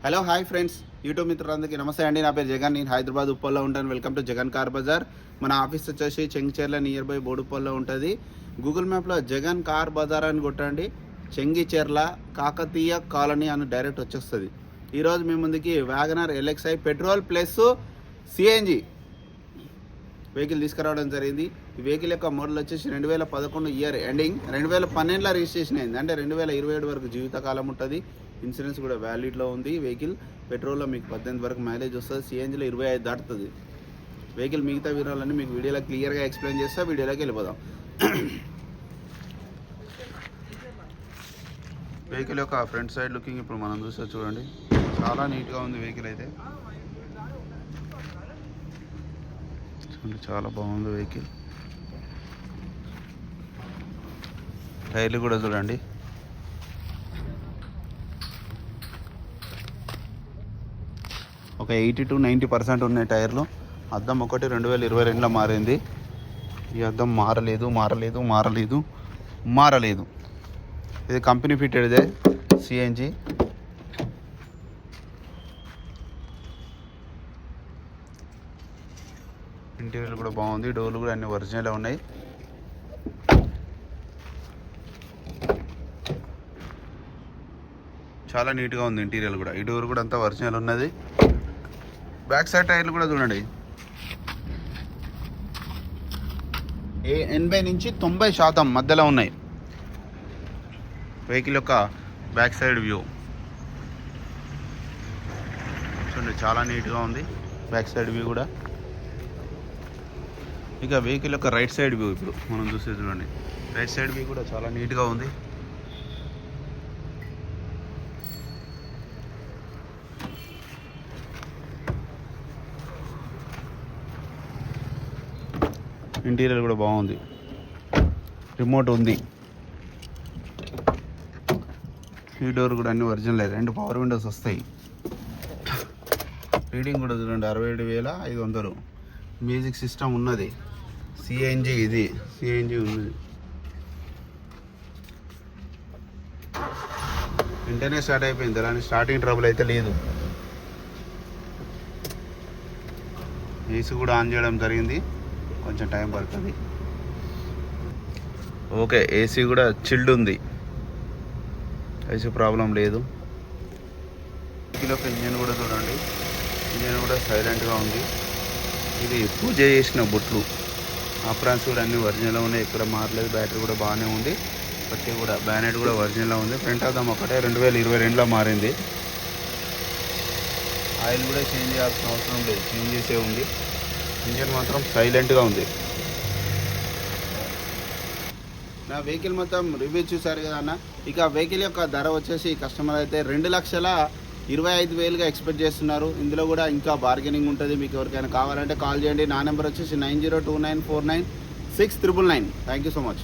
Hello hi friends, YouTube మిత్రులందరికీ నమస్తే అండి. నా పేరు జగన్, నేను హైదరాబాద్ ఉప్పల్లో ఉంటాను. Welcome to Jagan Car Bazaar. మన ఆఫీస్ వచ్చేసి చెంగిచెర్ల నియర్ బై బోడుప్పల్లో ఉంటుంది. గూగుల్ మ్యాప్లో జగన్ కార్ బజార్ అని కొట్టండి, చెంగిచెర్ల కాకతీయ కాలనీ అని డైరెక్ట్ వచ్చేస్తుంది. ఈరోజు మీ ముందుకి WagonR LXI petrol plus CNG vehicle తీసుకురావడం జరిగింది. ఈ వెహికల్ యొక్క మోడల్ వచ్చేసి 2011 ఇయర్ ఎండింగ్, 2012లో రిజిస్ట్రేషన్ అయింది. అంటే 2027 వరకు జీవితకాలం ఉంటుంది. ఇన్సూరెన్స్ కూడా వ్యాలిడ్లో ఉంది. వెహికల్ పెట్రోల్లో మీకు 18 వరకు మైలేజ్ వస్తుంది, సిఎన్జిలో 25 దాటుతుంది. వెహికల్ మిగతా వివరాలన్నీ మీకు వీడియోలో క్లియర్గా ఎక్స్ప్లెయిన్ చేస్తా. వీడియోలోకి వెళ్ళిపోదాం. వెహికల్ యొక్క ఫ్రంట్ సైడ్ లుకింగ్ ఇప్పుడు మనం చూస్తే చూడండి, చాలా నీట్గా ఉంది. వెహికల్ అయితే చూడండి, చాలా బాగుంది వెహికల్. టైర్లు కూడా చూడండి, ఒక 80 to 90% ఉన్నాయి టైర్లు. అద్దం ఒకటి 2022లో మారింది. ఈ అద్దం మారలేదు. ఇది కంపెనీ ఫిట్టెడ్దే సిఎన్జి. ఇంటీరియర్ కూడా బాగుంది. డోర్లు కూడా అన్ని ఒరిజినల్ ఉన్నాయి. చాలా నీట్గా ఉంది ఇంటీరియర్ కూడా. ఈ డోర్ కూడా అంతా ఒరిజినల్ ఉన్నది. బ్యాక్ సైడ్ టైర్లు కూడా చూడండి, 80 నుంచి 90% మధ్యలో ఉన్నాయి. వెహికల్ యొక్క బ్యాక్ సైడ్ వ్యూ చూడండి, చాలా నీట్గా ఉంది బ్యాక్ సైడ్ వ్యూ కూడా. ఇక వెహికల్ యొక్క రైట్ సైడ్ వ్యూ ఇప్పుడు మనం చూస్తే చూడండి, రైట్ సైడ్ వ్యూ కూడా చాలా నీట్గా ఉంది. ఇంటీరియర్ కూడా బాగుంది. రిమోట్ ఉంది. ఈ డోర్ కూడా అన్ని ఒరిజినల్. 2 పవర్ విండోస్ వస్తాయి. రీడింగ్ కూడా చూడండి, 67,500. మ్యూజిక్ సిస్టమ్ ఉన్నది. సిఎన్జి, ఇది సిఎన్జి ఉన్నది. వెంటనే స్టార్ట్ అయిపోయింది, అలానే స్టార్టింగ్ ట్రబుల్ అయితే లేదు. ఏసీ కూడా ఆన్ చేయడం జరిగింది, కొంచెం టైం పడుతుంది. ఓకే, ఏసీ కూడా చిల్డ్ ఉంది, ఏసీ ప్రాబ్లం లేదు. వెహికల్ ఇంజన్ కూడా చూడండి, ఇంజన్ కూడా సైలెంట్గా ఉంది. ఇది పూజ చేసిన బుట్లు. అప్రాన్స్ కూడా అన్ని ఒరిజినల్ ఉన్నాయి, ఎక్కడ మారలేదు. బ్యాటరీ కూడా బాగానే ఉంది. పట్టి కూడా బ్యానెట్ కూడా ఒరిజినల్ ఉంది. ఫ్రంట్ అద్దం ఒకటే 2022లో మారింది. ఆయిల్ కూడా చేంజ్ చేయాల్సిన అవసరం లేదు, చేంజ్ చేసే ఉంది. ఇంజన్ మాత్రం సైలెంట్గా ఉంది. నా వెహికల్ మొత్తం రివ్యూ చూసారు కదా అన్న. ఇక వెహికల్ యొక్క ధర వచ్చేసి కస్టమర్ అయితే 2,25,000గా ఎక్స్పెక్ట్ చేస్తున్నారు. ఇందులో కూడా ఇంకా బార్గెనింగ్ ఉంటుంది. మీకు ఎవరికైనా కావాలంటే కాల్ చేయండి. నా నెంబర్ వచ్చేసి 9029496999. Thank you so much.